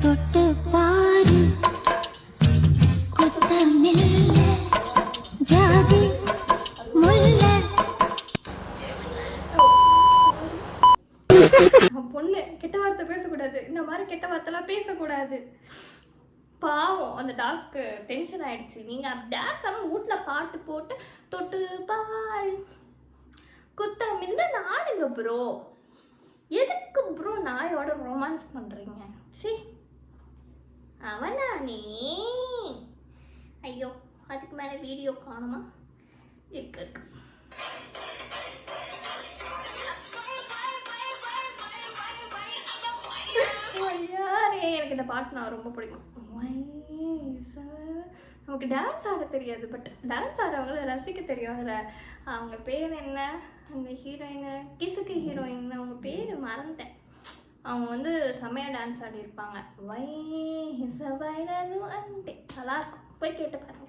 தொட்டு பாரு கொத்தமில்ல ஜாதி முல்லை. பொண்ணு கெட்ட வார்த்தை பேசக்கூடாது, இந்த மாதிரி கெட்ட வார்த்தைலாம் பேசக்கூடாது. பாவம் அந்த டாக்கு டென்ஷன் ஆயிடுச்சு. நீங்கள் டான்ஸ் ஆனால் வீட்டில் பாட்டு போட்டு தொட்டு பாரு குத்தமில்ல நாடுங்க ப்ரோ. எதுக்கு ப்ரோ நாயோட ரொமான்ஸ் பண்ணுறீங்க? சரி அவனா நீ? ஐயோ அதுக்கு மேலே வீடியோ காணுமா? இருக்கு இருக்கு. எனக்கு இந்த பாட்டு நான் ரொம்ப பிடிக்கும். நமக்கு டான்ஸ் ஆட தெரியாது, பட் டான்ஸ் ஆடுறவங்கள ரசிக்க தெரியும். அதில் அவங்க பேர் என்ன, அந்த ஹீரோயின் கிசுக்கு ஹீரோயின், அவங்க பேர் மறந்துட்டேன். அவங்க வந்து செம்மையாக டான்ஸ் ஆடியிருப்பாங்க. நல்லாயிருக்கும், போய் கேட்டு பாருங்க.